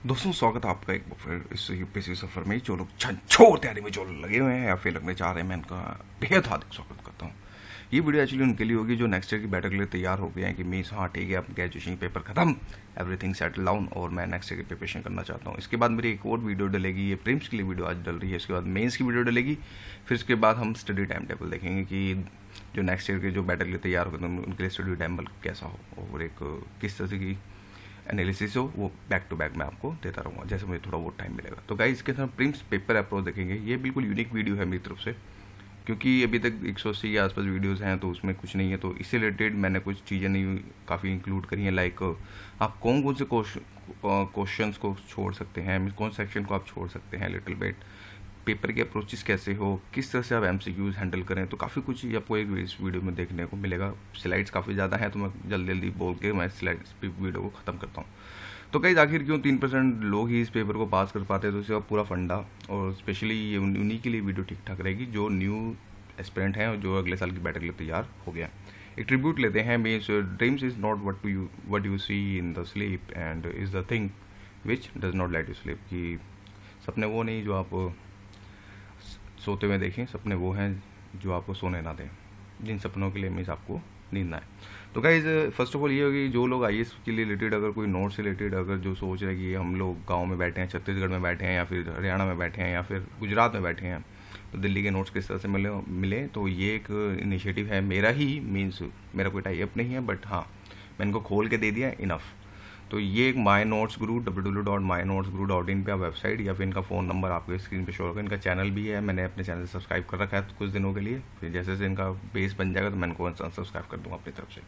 दोस्तों स्वागत है आपका एक बार फिर इस यूपीएससी सफर में। जो लोग झंझोर तैयारी में जो लगे हुए हैं या फिर लगने चाह रहे हैं, मैं इनका बेहद हार्दिक स्वागत करता हूँ। ये वीडियो एक्चुअली उनके लिए होगी जो नेक्स्ट ईयर की बैठक के लिए तैयार हो गए हैं कि मीन्स हाँ ठीक है, अब ग्रेजुएशन पेपर खत्म, एवरीथिंग सेटल डाउन और मैं नेक्स्ट ईयर की प्रिपरेशन करना चाहता हूँ। इसके बाद मेरी एक और वीडियो डलेगी, ये प्रीम्स के लिए वीडियो आज डल रही है, इसके बाद मेंस की वीडियो डलेगी। फिर इसके बाद हम स्टडी टाइम टेबल देखेंगे कि जो नेक्स्ट ईयर के जो बैठक के लिए तैयार हो गए उनके लिए स्टडी टाइम टेबल कैसा हो और एक किस तरह की एनालिसिस हो, वो बैक टू बैक मैं आपको देता रहूँगा जैसे मुझे थोड़ा बहुत टाइम मिलेगा। तो गाइस इसके साथ प्रीम्स पेपर अप्रोच देखेंगे। ये बिल्कुल यूनिक वीडियो है मेरी तरफ से, क्योंकि अभी तक 180 के आसपास वीडियोस हैं तो उसमें कुछ नहीं है, तो इससे रिलेटेड मैंने कुछ चीज़ें नहीं काफ़ी इंक्लूड करी हैं। लाइक आप कौन कौन से क्वेश्चंस को छोड़ सकते हैं, कौन सेक्शन को आप छोड़ सकते हैं, लिटिल बिट पेपर के अप्रोचेस कैसे हो, किस तरह से आप एमसीक्यूज हैंडल करें, तो काफ़ी कुछ आपको एक इस वीडियो में देखने को मिलेगा। स्लाइड्स काफ़ी ज़्यादा हैं तो मैं जल्दी जल्दी बोल के मैं स्लाइड्स पे वीडियो को ख़त्म करता हूँ। तो कई आखिर क्यों 3% लोग ही इस पेपर को पास कर पाते हैं, तो इसका पूरा फंडा और स्पेशली ये उन्हीं के लिए वीडियो ठीक ठाक रहेगी जो न्यू एस्पिरेंट हैं और जो अगले साल की बैठक के लिए तैयार हो गया। एक ट्रिब्यूट लेते हैं, means dreams is not what you see in the sleep and is the thing which does not let you sleep. कि सपने वो नहीं जो आप सोते हुए देखें, सपने वो हैं जो आपको सोने ना दें, जिन सपनों के लिए मीन्स आपको नींद ना आए। तो गाइज फर्स्ट ऑफ ऑल ये होगी, जो लोग आईएएस के लिए रिलेटेड अगर कोई नोट से रिलेटेड अगर जो सोच रहे हैं कि हम लोग गांव में बैठे हैं, छत्तीसगढ़ में बैठे हैं या फिर हरियाणा में बैठे हैं या फिर गुजरात में बैठे हैं, तो दिल्ली के नोट्स किस तरह से मिले तो ये एक इनिशिएटिव है मेरा ही, मीन्स मेरा कोई टाई अप नहीं है, बट हाँ मैं इनको खोल के दे दिया इनफ। तो ये एक माई नोट्स गुरु www.mynotesguru.in पे आप वेबसाइट या फिर इनका फ़ोन नंबर आपके स्क्रीन पे शो होगा। इनका चैनल भी है, मैंने अपने चैनल से सब्सक्राइब कर रखा है कुछ दिनों के लिए, फिर जैसे जैसे इनका बेस बन जाएगा तो मैं इनको सब्सक्राइब कर दूँगा अपनी तरफ से।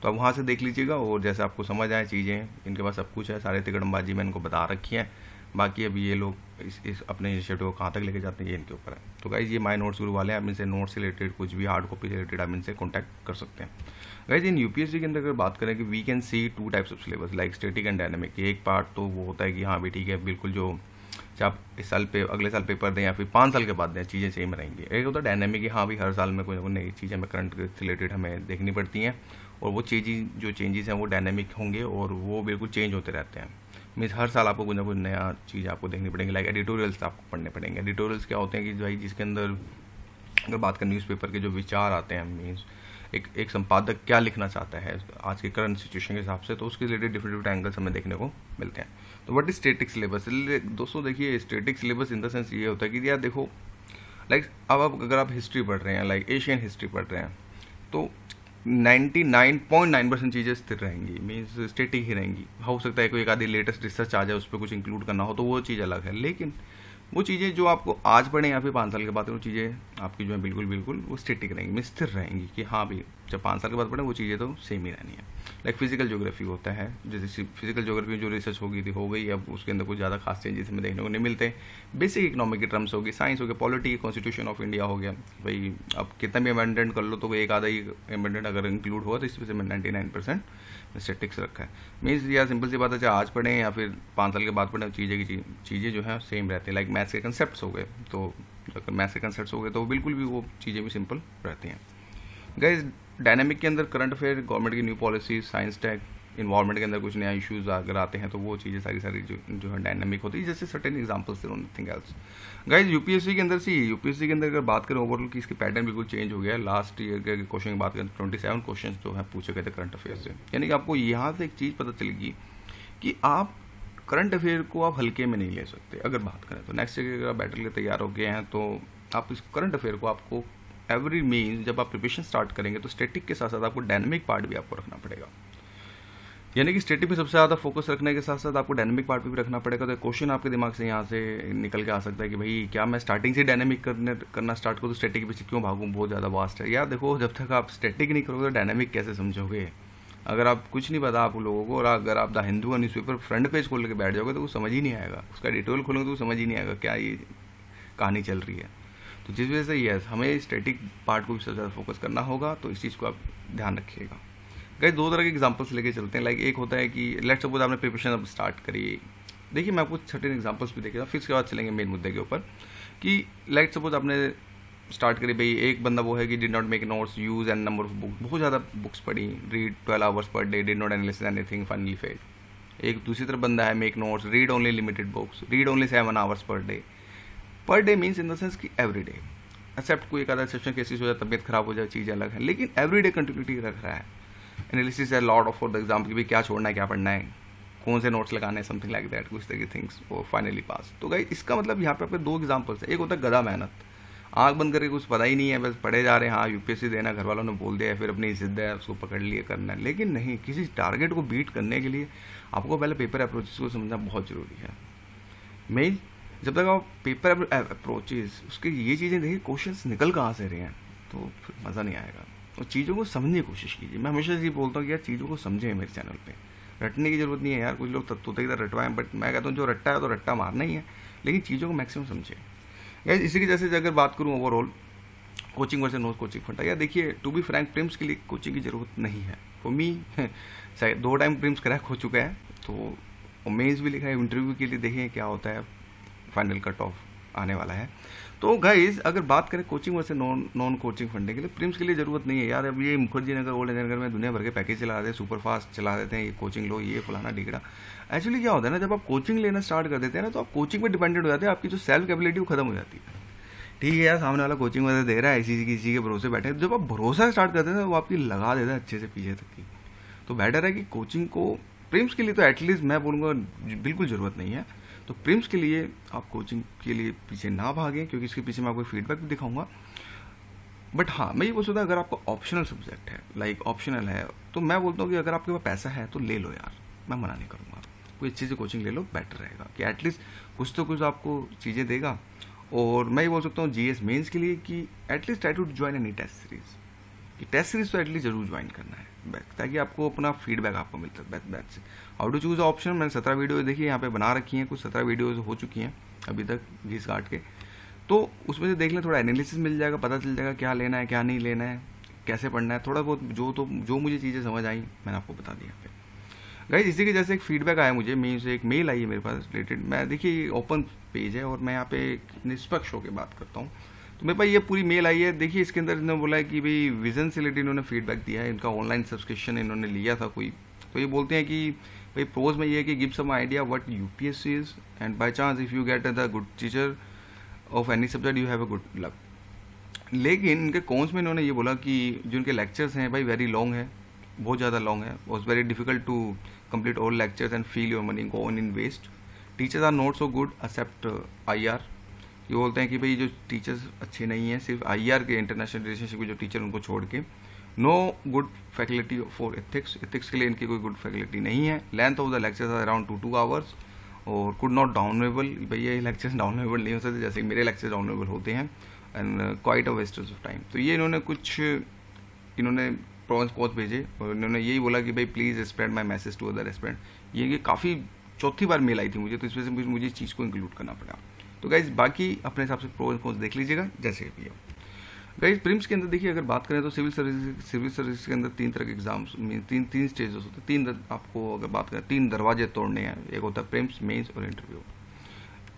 तो आप वहाँ से देख लीजिएगा और जैसे आपको समझ आए चीज़ें, इनके पास सब कुछ है, सारे तिकड़मबाजी मैं इनको बता रखी है। बाकी अभी ये लोग इस अपने इनिशिएटिव को कहाँ तक लेके जाते हैं ये इनके ऊपर है। तो गाइज ये माई नोट्स गुरु वाले हैं, आप इनसे नोट्स से रिलेटेड कुछ भी हार्ड कॉपी से रिलेटेड आप इनसे कॉन्टैक्ट कर सकते हैं। गाइज इन यूपीएससी के अंदर अगर बात करें कि we can see 2 types of syllabus like static and dynamic. एक पार्ट तो वो होता है कि हाँ भी ठीक है, बिल्कुल जो चाहे आप इस साल पे अगले साल पेपर दें या फिर 5 साल के बाद दें, चीज़ें सेम रहेंगी। एक होता है डायनेमिक, हाँ भी हर साल में कोई ना कोई नई चीज़ें हमें करंट से रिलेटेड हमें देखनी पड़ती हैं और वो जो चेंजेस हैं वो डायनेमिक होंगे और वो बिल्कुल चेंज होते रहते हैं। मीन्स हर साल आपको कुछ ना कुछ नया चीज़ आपको देखनी पड़ेगी। लाइक एडिटोरियल्स आपको पढ़ने पड़ेंगे। एडिटोरियल्स क्या होते हैं कि भाई जिसके अंदर अगर बात करें न्यूज़पेपर के जो विचार आते हैं, मीन्स एक संपादक क्या लिखना चाहता है आज के करंट सिचुएशन के हिसाब से, तो उसके रिलेटेड डिफरेंट एंगल्स हमें देखने को मिलते हैं। तो व्हाट इज स्टैटिक सिलेबस? दोस्तों देखिए, static syllabus in the sense ये होता है कि यार देखो, लाइक अब अगर आप हिस्ट्री पढ़ रहे हैं, लाइक एशियन हिस्ट्री पढ़ रहे हैं, तो 99.9% चीज़ें स्थिर रहेंगी, मीन्स स्टेटिक ही रहेंगी। हो सकता है कोई एक आधी लेटेस्ट रिसर्च आ जाए उस पर कुछ इंक्लूड करना हो तो वो चीज़ अलग है, लेकिन वो चीज़ें जो आपको आज पढ़े या फिर 5 साल के बाद वो चीज़ें आपकी जो है बिल्कुल वो स्टेटिक रहेंगी, मीन्स स्थिर रहेंगी कि हाँ भाई जब 5 साल के बाद पढ़े वो चीज़ें तो सेम ही रहनी है। लाइक फिजिकल ज्योग्राफी होता है, जैसे फिजिकल ज्योग्राफी जो रिसर्च हो गई, अब उसके अंदर कुछ ज़्यादा खास चेंजेस हमें देखने को नहीं मिलते। बेसिक इकोनॉमिक की टर्म्स होगी, साइंस हो गया, पॉलिटी, कॉन्स्टिट्यूशन ऑफ इंडिया हो गया। भाई अब कितना भी अमेंडमेंट कर लो तो एक आधा ही अमेंडमेंट अगर इंक्लूड हुआ तो इस वजह से मैंने 99% स्टेटिक्स रखा है। मीन्स यार सिंपल सी बात है, चाहे आज पढ़ें या फिर 5 साल के बाद पढ़ें, चीज़ें जो है सेम रहती है। लाइक मैथ्स के कंसेप्ट हो गए, तो अगर मैथ्स के कंसेप्ट हो गए तो बिल्कुल भी वो चीज़ें भी सिंपल रहती हैं। गाइस डायनामिक के अंदर करंट अफेयर, गवर्नमेंट की new policy, science tech, environment के अंदर कुछ नया इश्यूज अगर आते हैं तो वो चीज़ें सारी जो है डायनामिक होती है। जैसे सर्टेन एग्जांपल्स थे, नथिंग एल्स। गाइस यूपीएससी के अंदर अगर बात करें ओवरऑल की इसकी पैटर्न बिल्कुल चेंज हो गया है। लास्ट ईयर के क्वेश्चन की बात करें 27 क्वेश्चन जो है पूछे गए थे करंट अफेयर से। यानी कि आपको यहाँ से एक चीज़ पता चलेगी कि आप करंट अफेयर को आप हल्के में नहीं ले सकते। अगर बात करें तो नेक्स्ट ईयर अगर बैटल के लिए तैयार हो गए हैं तो आप इस करंट अफेयर को आपको एवरी मीन जब आप प्रिपरेशन स्टार्ट करेंगे तो स्टैटिक के साथ साथ आपको डायनेमिक पार्ट भी आपको रखना पड़ेगा। यानी कि स्टैटिक पे सबसे ज़्यादा फोकस रखने के साथ साथ आपको डायनेमिक पार्ट पे भी रखना पड़ेगा। तो क्वेश्चन आपके दिमाग से यहाँ से निकल के आ सकता है कि भाई क्या मैं स्टार्टिंग से डायनेमिक करना स्टार्ट करूँ तो स्टैटिक के पीछे क्यों भागूँ, बहुत ज़्यादा वास्ट है। यार देखो, जब तक आप स्टैटिक नहीं करोगे तो डायनेमिक कैसे समझोगे? अगर आप कुछ नहीं पता आप लोगों को और अगर आप द हिंदू का न्यूज़पेपर फ्रंट पेज खोल के बैठ जाओगे तो वो समझ ही नहीं आएगा, उसका डिटेल खोलोगे तो वो समझ ही नहीं आएगा क्या ये कहानी चल रही है। तो जिस वजह से यस हमें स्टैटिक पार्ट को भी सबसे ज़्यादा फोकस करना होगा, तो इस चीज़ को आप ध्यान रखिएगा। गाइस 2 तरह के एग्जांपल्स लेके चलते हैं। लाइक एक होता है कि लेट्स सपोज आपने प्रिपरेशन अब स्टार्ट करी। देखिए मैं आपको सर्टेन एग्जांपल्स भी देखेगा, फिर उसके बाद चलेंगे मेन मुद्दे के ऊपर कि लेट्स सपोज आपने स्टार्ट करी। भाई एक बंदा वो है कि did not make notes, use and number of book, बहुत ज़्यादा बुक्स पढ़ी, read 12 hours per day, did not analysis anything, finally fail. एक दूसरी तरफ बंदा है make notes, read only limited books, read only 7 hours per day. Per day means in the sense कि every day, accept कोई एक आधा एक्सेप्शन केसेस हो जाए, तबियत खराब हो जाए, चीज़ अलग है, लेकिन एवरी डे कंटिन्यूटी रख रहा है। एनालिसिस है lot of for the exam की भी क्या छोड़ना है, क्या पढ़ना है, कौन से नोट्स लगाने हैं, समथिंग लाइक दैट, कुछ तरह की थिंग्स, और फाइनली पास। तो गाइस इसका मतलब यहाँ पे आपके 2 एग्जाम्पल्स है। एक होता है गधा मेहनत, आंख बंद करके कुछ पता ही नहीं है, बस पढ़े जा रहे हैं, हाँ यूपीएससी देना, घर वालों ने बोल दिया, फिर अपनी जिद है उसको पकड़ लिए करना है। लेकिन नहीं, किसी टारगेट को बीट करने के लिए आपको पहले पेपर अप्रोचेस को समझना बहुत जरूरी है। मैं जब तक आप पेपर अप्रोचेस उसके ये चीज़ें देखिए, क्वेश्चंस निकल कहाँ से रहे हैं, तो फिर मज़ा नहीं आएगा। और चीज़ों को समझने की कोशिश कीजिए। मैं हमेशा ये बोलता हूँ कि यार चीज़ों को समझें मेरे चैनल पे, रटने की जरूरत नहीं है यार। कुछ लोग तत्वों की तरह रटवाएं, बट मैं कहता हूँ जो रट्टा है तो रट्टा मारना ही है, लेकिन चीज़ों को मैक्सिमम समझें। यार इसी की जैसे अगर बात करूँ overall coaching versus no coaching फंडा, यार देखिए टू बी फ्रैंक, प्रीम्स के लिए कोचिंग की जरूरत नहीं है। फॉर मी 2 टाइम प्रीम्स क्रैक हो चुका है, तो मेंस भी लिखा है, इंटरव्यू के लिए देखिए क्या होता है, फाइनल कट ऑफ आने वाला है। तो गाइज अगर बात करें कोचिंग वर्सेस नॉन कोचिंग फंडे के लिए, प्रीम्स के लिए जरूरत नहीं है यार। अब ये मुखर्जी नगर, ओल्ड नगर में दुनिया भर के पैकेज चला देते हैं, सुपर फास्ट चला देते हैं, ये कोचिंग लो, ये फलाना डिगड़ा। एक्चुअली क्या होता है ना, जब आप कोचिंग लेना स्टार्ट कर देते हैं ना, तो आप कोचिंग पे डिपेंडेंट हो जाते हैं, आपकी जो सेल्फ कैपेबिलिटी वो खत्म हो जाती है। ठीक है यार, सामने वाला कोचिंग वगैरह दे रहा है, किसी के भरोसे बैठे हैं, जब आप भरोसा स्टार्ट करते हैं तो वो आपकी लगा देता है अच्छे से पीछे तक की। तो बेटर है कि कोचिंग को, प्रीम्स के लिए तो एटलीस्ट मैं बोलूँगा बिल्कुल ज़रूरत नहीं है। तो प्रीम्स के लिए आप कोचिंग के लिए पीछे ना भागें, क्योंकि इसके पीछे मैं आपको फीडबैक भी दिखाऊंगा। बट हाँ, मैं ये बोल सकता हूँ अगर आपको ऑप्शनल सब्जेक्ट है, लाइक ऑप्शनल है, तो मैं बोलता हूँ कि अगर आपके पास पैसा है तो ले लो यार, मैं मना नहीं करूँगा। कोई अच्छी सी कोचिंग ले लो, बेटर रहेगा कि एटलीस्ट कुछ तो कुछ आपको चीज़ें देगा। और मैं ये बोल सकता हूँ जीएस मेंस के लिए कि at least try to join any test series, कि टेस्ट सीरीज तो एटलीस्ट जरूर ज्वाइन करना है, ताकि आपको अपना फीडबैक आपको मिलता है बैच से। हाउ टू चूज ऑप्शन, मैंने 17 वीडियो देखिए यहाँ पे बना रखी हैं, कुछ 17 वीडियोज हो चुकी हैं अभी तक घीस काट के, तो उसमें से देख लें, थोड़ा एनालिसिस मिल जाएगा, पता चल जाएगा क्या लेना है क्या नहीं लेना है, कैसे पढ़ना है, थोड़ा बहुत जो मुझे चीज़ें समझ आई मैंने आपको बता दी यहाँ पे। गाइस इसी के जैसे एक फीडबैक आया मुझे, मीन से एक मेल आई है मेरे पास रिलेटेड। मैं देखिए ओपन पेज है और मैं यहाँ पे निष्पक्ष होकर बात करता हूँ, तो मेरे पास ये पूरी मेल आई है। देखिए इसके अंदर इन्होंने बोला है कि भाई विजन से रिलेटेड इन्होंने फीडबैक दिया है, इनका ऑनलाइन सब्सक्रिप्शन इन्होंने लिया था कोई, तो ये बोलते हैं कि भाई प्रोज में ये है कि give some idea what UPSC is, and by chance if you get the good teacher of any subject you have a good luck. लेकिन इनके कॉन्स में इन्होंने ये बोला कि जो इनके लेक्चर्स हैं भाई वेरी लॉन्ग है, बहुत ज़्यादा लॉन्ग है, was very difficult to complete all lectures and feel your money go in waste. Teachers are not so good except IR. ये बोलते हैं कि भाई जो टीचर्स अच्छे नहीं हैं, सिर्फ आईआर के इंटरनेशनल रिलेशनशिप के जो टीचर उनको छोड़ के, no good faculty for ethics, ethics के लिए इनकी कोई गुड फैकल्टी नहीं है। Length of the lectures are around 2 hours और कुड नॉट डाउनलोडेबल, भैया ये लेक्चर्स डाउनलोडेबल नहीं हो सकते जैसे मेरे लेक्चर्स डाउनलोडेबल होते हैं, and quite a wastage of time. तो ये इन्होंने प्रॉन्स कोच भेजे और इन्होंने यही बोला कि भाई please spread my message to other student. ये काफ़ी चौथी बार मेल आई थी मुझे, तो इस वजह से मुझे इस चीज़ को इंक्लूड करना पड़ा। तो गाइज बाकी अपने हिसाब से प्रोज कोच देख लीजिएगा जैसे भी है। गाइज प्रीम्स के अंदर देखिए अगर बात करें तो सिविल सर्विस के अंदर 3 तरह के एग्जाम्स, तीन स्टेजेस होते हैं, आपको अगर बात करें 3 दरवाजे तोड़ने हैं। एक होता है प्रीम्स, मेंस और इंटरव्यू।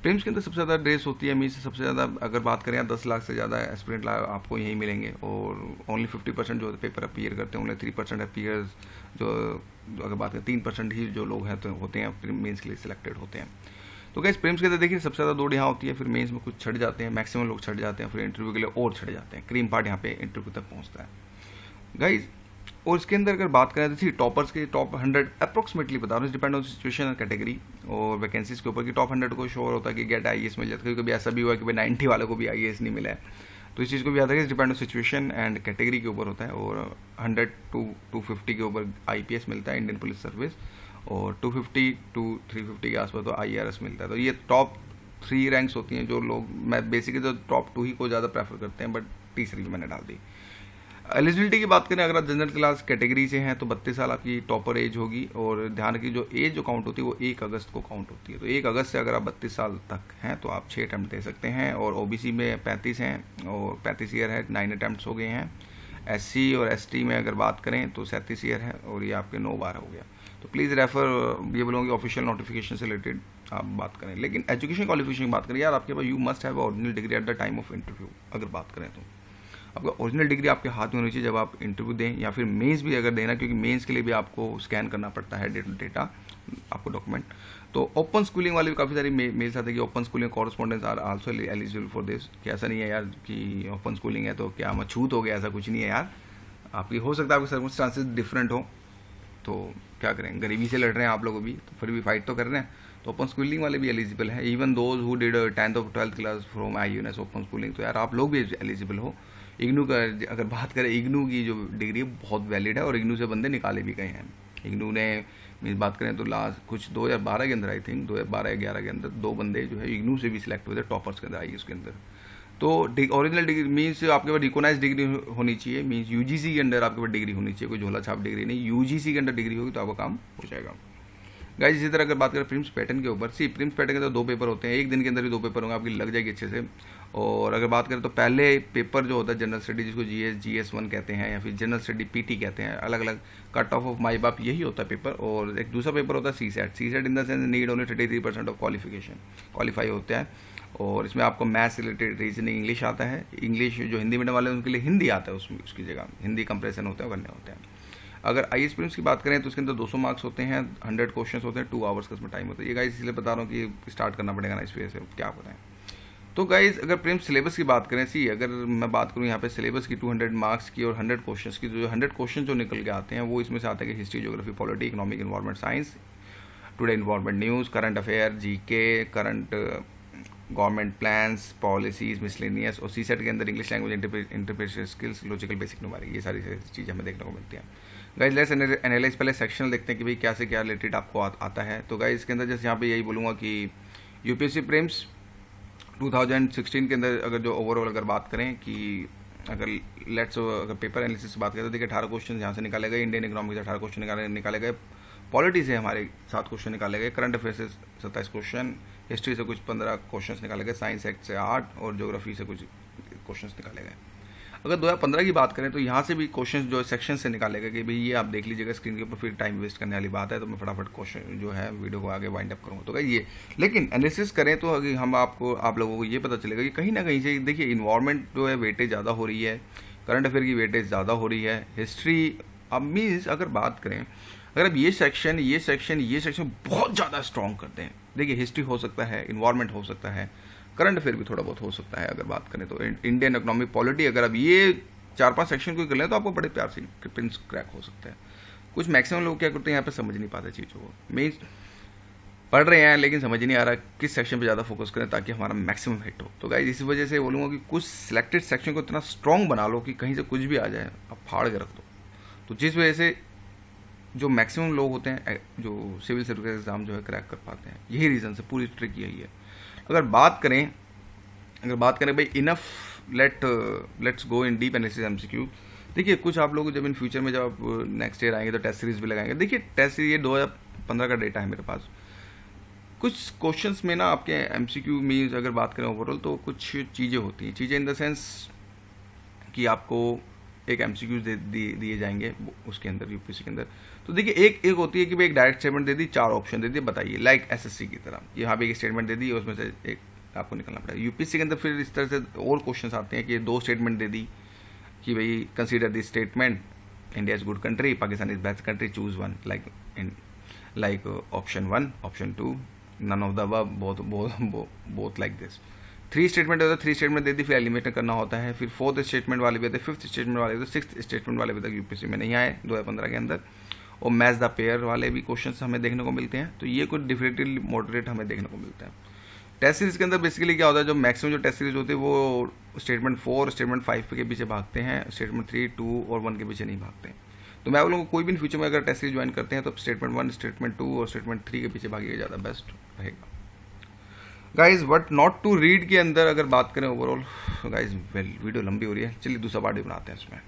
प्रीम्स के अंदर सबसे ज़्यादा ड्रेस होती है, मीन्स सबसे ज़्यादा अगर बात करें 10 लाख से ज़्यादा एस्पिरेंट आपको यहीं मिलेंगे, और ओनली 50% जो पेपर अपीयर करते हैं, ओनली 3% अपीयर्स जो अगर बात करें 3% ही जो लोग हैं तो होते हैं मेंस के लिए सिलेक्टेड होते हैं। तो गाइस प्रीम्स के अंदर देखिए सबसे ज़्यादा दौड़ यहाँ होती है, फिर मेंस में कुछ छट जाते हैं, मैक्सिमम लोग छट जाते हैं, फिर इंटरव्यू के लिए और छट जाते हैं, क्रीम पार्ट यहाँ पे इंटरव्यू तक पहुँचता है गाइज। और इसके अंदर अगर बात करें तो टॉपर्स के टॉप 100 अप्रोक्सीमेटली बता रहा हूँ, डिपेंड ऑन सिचुएशन और कैटेगरी और वैकेंसीज के ऊपर, कि टॉप 100 को श्योर होता है कि गेट आईएएस मिल जाता है। कभी ऐसा भी हुआ कि भाई 90 वाले को भी आईएएस नहीं मिला है, तो इस चीज़ को भी याद रखिए, depend on situation and category के ऊपर होता है। और 100 to 250 के ऊपर आईपीएस मिलता है, इंडियन पुलिस सर्विस, और 250 to 350 के आसपास तो आईआरएस मिलता है। तो ये टॉप 3 रैंक्स होती हैं जो लोग, मैं बेसिकली तो टॉप 2 ही को ज़्यादा प्रेफर करते हैं, बट तीसरी भी मैंने डाल दी। एलिजिबिलिटी की बात करें अगर आप जनरल क्लास कैटेगरी से हैं तो 32 साल आपकी टॉपर एज होगी, और ध्यान रखिए जो एज जो काउंट होती है वो 1 अगस्त को काउंट होती है। तो 1 अगस्त से अगर आप 32 साल तक हैं तो आप 6 अटैम्प्ट दे सकते हैं, और ओबीसी में 35 हैं और 35 ईयर है, 9 अटैम्प्ट हो गए हैं। एससी और एसटी में अगर बात करें तो 37 ईयर है और ये आपके 9 बार हो गया। तो प्लीज़ रेफर, ये बोलूँगी ऑफिशियल नोटिफिकेशन से रिलेटेड आप बात करें। लेकिन एजुकेशन क्वालिफिकेशन की बात करें यार, आपके पास you must have original degree at the time of interview. अगर बात करें तो आपका ओरिजिनल डिग्री आपके हाथ में होनी चाहिए जब आप इंटरव्यू दें, या फिर मेंस भी अगर देना, क्योंकि मेंस के लिए भी आपको स्कैन करना पड़ता है डेटा, आपको डॉक्यूमेंट। तो ओपन स्कूलिंग वाली भी काफ़ी सारी मेल्स आते हैं कि open schooling correspondence are also eligible for this, कि ऐसा नहीं है यार कि ओपन स्कूलिंग है तो क्या हम छूत हो गया, ऐसा कुछ नहीं है यार। आपकी हो सकता है आपके सर्कमस्टांसेस डिफरेंट हो, तो क्या करें, गरीबी से लड़ रहे हैं आप लोग भी, तो फिर भी फाइट तो कर रहे हैं। तो ओपन स्कूलिंग वाले भी एलिजिबल है, even those who did 10th और 12th class from IUNS open schooling, तो यार आप लोग भी एलिजिबल हो। इग्नू का अगर बात करें, इग्नू की जो डिग्री है बहुत वैलिड है और इग्नू से बंदे निकाले भी गए हैं। इग्नू ने मीन बात करें तो लास्ट कुछ 2012 के अंदर आई थिंक 2012-11 के अंदर 2 बंदे जो है इग्नू से भी सिलेक्ट हुए थे, टॉपर्स के अंदर आई उसके अंदर। तो ओरिजिनल डिग्री मीन्स आपके पास रिकोनाइज डिग्री होनी चाहिए, मीन्स UGC के अंदर आपके पास डिग्री होनी चाहिए, कोई झोला छाप डिग्री नहीं, UGC के अंदर डिग्री होगी तो आपका काम हो जाएगा। गाइस इसी तरह अगर बात करें प्रिम्स पैटर्न के ऊपर, प्रिम्स पैटर्न के अंदर 2 पेपर होते हैं, एक दिन के अंदर ही 2 पेपर होंगे, आपकी लग जाएगी अच्छे से। और अगर बात करें तो पहले पेपर जो होता है जनरल स्टडी, जिसको GS1 कहते हैं या फिर जनरल स्टडी PT कहते हैं, अलग अलग कट ऑफ माई बाप यही होता है पेपर। और एक दूसरा पेपर होता है CSAT in the sense need only 33% of qualify होता है। और इसमें आपको मैथ्स रिलेटेड, रीजनिंग, इंग्लिश आता है। इंग्लिश जो हिंदी मीडियम वाले हैं उनके लिए हिंदी आता है, उसमें उसकी जगह हिंदी कंप्रेशन होते हैं, करने होते हैं। अगर IAS प्रीलिम्स की बात करें तो उसके अंदर 200 मार्क्स होते हैं, 100 क्वेश्चन होते हैं, 2 आवर्स का इसमें टाइम होता है। ये गाइस इसलिए बता रहा हूँ कि स्टार्ट करना पड़ेगा ना, इस वजह से क्या बताएं। तो गाइस अगर प्रीलिम्स सिलेबस की बात करें, अगर मैं बात करूँ यहाँ पे सिलेबस की 200 मार्क्स की और 100 क्वेश्चन की, तो जो 100 क्वेश्चन जो निकल के आते हैं वो इसमें से आते हैं कि history, geography, polity, economic, environment science, today environment news, current affair, GK, current government plans, policies, miscellaneous. और CSAT के अंदर English language interpretation skills, logical basic numeric, ये सारी चीज़ें हमें देखने को मिलती हैं। गाइस लेट्स एनालाइज, पहले सेक्शनल देखते हैं कि भाई क्या से क्या रिलेटेड आपको आता है। तो गाइस इसके अंदर जैसे यहाँ पे यही बोलूँगा कि UPSC प्रीलिम्स 2016 के अंदर अगर जो ओवरऑल अगर बात करें कि अगर अगर पेपर एनालिसिस से बात करें तो देखिए 18 क्वेश्चन यहाँ से निकाले गए, इंडियन इकोनॉमी से 18 क्वेश्चन निकाले गए, पॉलिटी से हमारे 7 क्वेश्चन निकाले गए, करंट अफेयर से 27 क्वेश्चन, हिस्ट्री से कुछ 15 क्वेश्चन निकाले गए, साइंस एक्ट से 8 और ज्योग्राफी से कुछ क्वेश्चन निकाले गए। अगर 2015 की बात करें तो यहाँ से भी क्वेश्चन जो सेक्शन से निकाले गए कि भाई ये आप देख लीजिएगा स्क्रीन के ऊपर, फिर टाइम वेस्ट करने वाली बात है, तो मैं फटाफट क्वेश्चन जो है वीडियो को आगे वाइंड अप करूँगा। तो ये लेकिन एनालिसिस करें तो अगर हम आप लोगों को ये पता चलेगा कि कहीं ना कहीं से देखिए इन्वायरमेंट जो है वेटेज ज़्यादा हो रही है, करंट अफेयर की वेटेज ज़्यादा हो रही है, हिस्ट्री अब मीन्स अगर बात करें, अगर आप ये सेक्शन बहुत ज़्यादा स्ट्रॉन्ग करते हैं, देखिए हिस्ट्री हो सकता है, इन्वायरमेंट हो सकता है, करंट अफेयर भी थोड़ा बहुत हो सकता है। अगर बात करें तो इंडियन इकोनॉमी, पॉलिटी, अगर आप ये 4-5 सेक्शन को कर लें तो आपको बड़े प्यार से प्रिलिम्स क्रैक हो सकता है। कुछ मैक्सिमम लोग क्या करते हैं यहाँ पे समझ नहीं पाते चीज़ों को, मीन्स पढ़ रहे हैं लेकिन समझ नहीं आ रहा किस सेक्शन पे ज़्यादा फोकस करें ताकि हमारा मैक्सिमम हिट हो। तो गाइस इसी वजह से बोलूँगा कि कुछ सिलेक्टेड सेक्शन को इतना स्ट्रॉन्ग बना लो कि कहीं से कुछ भी आ जाए आप फाड़ के रख दो। तो जिस वजह से जो मैक्सिमम लोग होते हैं जो सिविल सर्विस एग्जाम जो है क्रैक कर पाते हैं, यही रीज़न से पूरी ट्रिक यही है। अगर बात करें भाई enough let's go in deep analysis MCQ। देखिए कुछ आप लोग जब इन फ्यूचर में जब नेक्स्ट ईयर आएंगे तो टेस्ट सीरीज भी लगाएंगे। देखिए टेस्ट सीरीज 2015 का डेटा है मेरे पास, कुछ क्वेश्चंस में ना आपके MCQ में अगर बात करें ओवरऑल तो कुछ चीज़ें होती हैं, चीज़ें इन द सेंस कि आपको एक MCQ दिए जाएंगे उसके अंदर UPSC के अंदर। तो देखिए एक होती है कि भाई एक डायरेक्ट स्टेटमेंट दे दी, 4 ऑप्शन दे दिए, बताइए लाइक SSC की तरह, यहाँ पे एक स्टेटमेंट दे दी और उसमें से एक आपको निकलना पड़ेगा। UPSC के अंदर फिर इस तरह से और क्वेश्चन आते हैं कि 2 स्टेटमेंट दे दी कि भाई consider this statement, India is good country, Pakistan is best country, choose one, like option 1, option 2, none of the above, both like this. 3 statement होता है, 3 स्टेटमेंट दे दी, फिर एलिमिनेट करना होता है, फिर 4th स्टेटमेंट वाले भी आते हैं, 5th स्टेटमेंट वाले भी, 6th स्टेटमेंट वाले भी तक UPSC में नहीं आए 2015 के अंदर। और मैच द पेयर वाले भी क्वेश्चन हमें देखने को मिलते हैं। तो ये कुछ डिफरेंटली मॉडरेट हमें देखने को मिलता है। टेस्ट सीरीज के अंदर बेसिकली क्या होता है, जो मैक्सिमम जो टेस्ट सीरीज होती है वो स्टेटमेंट 4, स्टेटमेंट 5 के पीछे भागते हैं, स्टेटमेंट 3, 2 और 1 के पीछे नहीं भागते हैं। तो मैं आप लोगों को कोई भी इन फ्यूचर में अगर टेस्ट सीरीज ज्वाइन करते हैं तो स्टेटमेंट 1, स्टेटमेंट 2 और स्टेटमेंट 3 के पीछे भागिएगा, ज़्यादा बेस्ट रहेगा। Guys what not to read के अंदर अगर बात करें ओवरऑल, गाइज वीडियो लंबी हो रही है, चलिए दूसरा पार्ट भी बनाते हैं इसमें।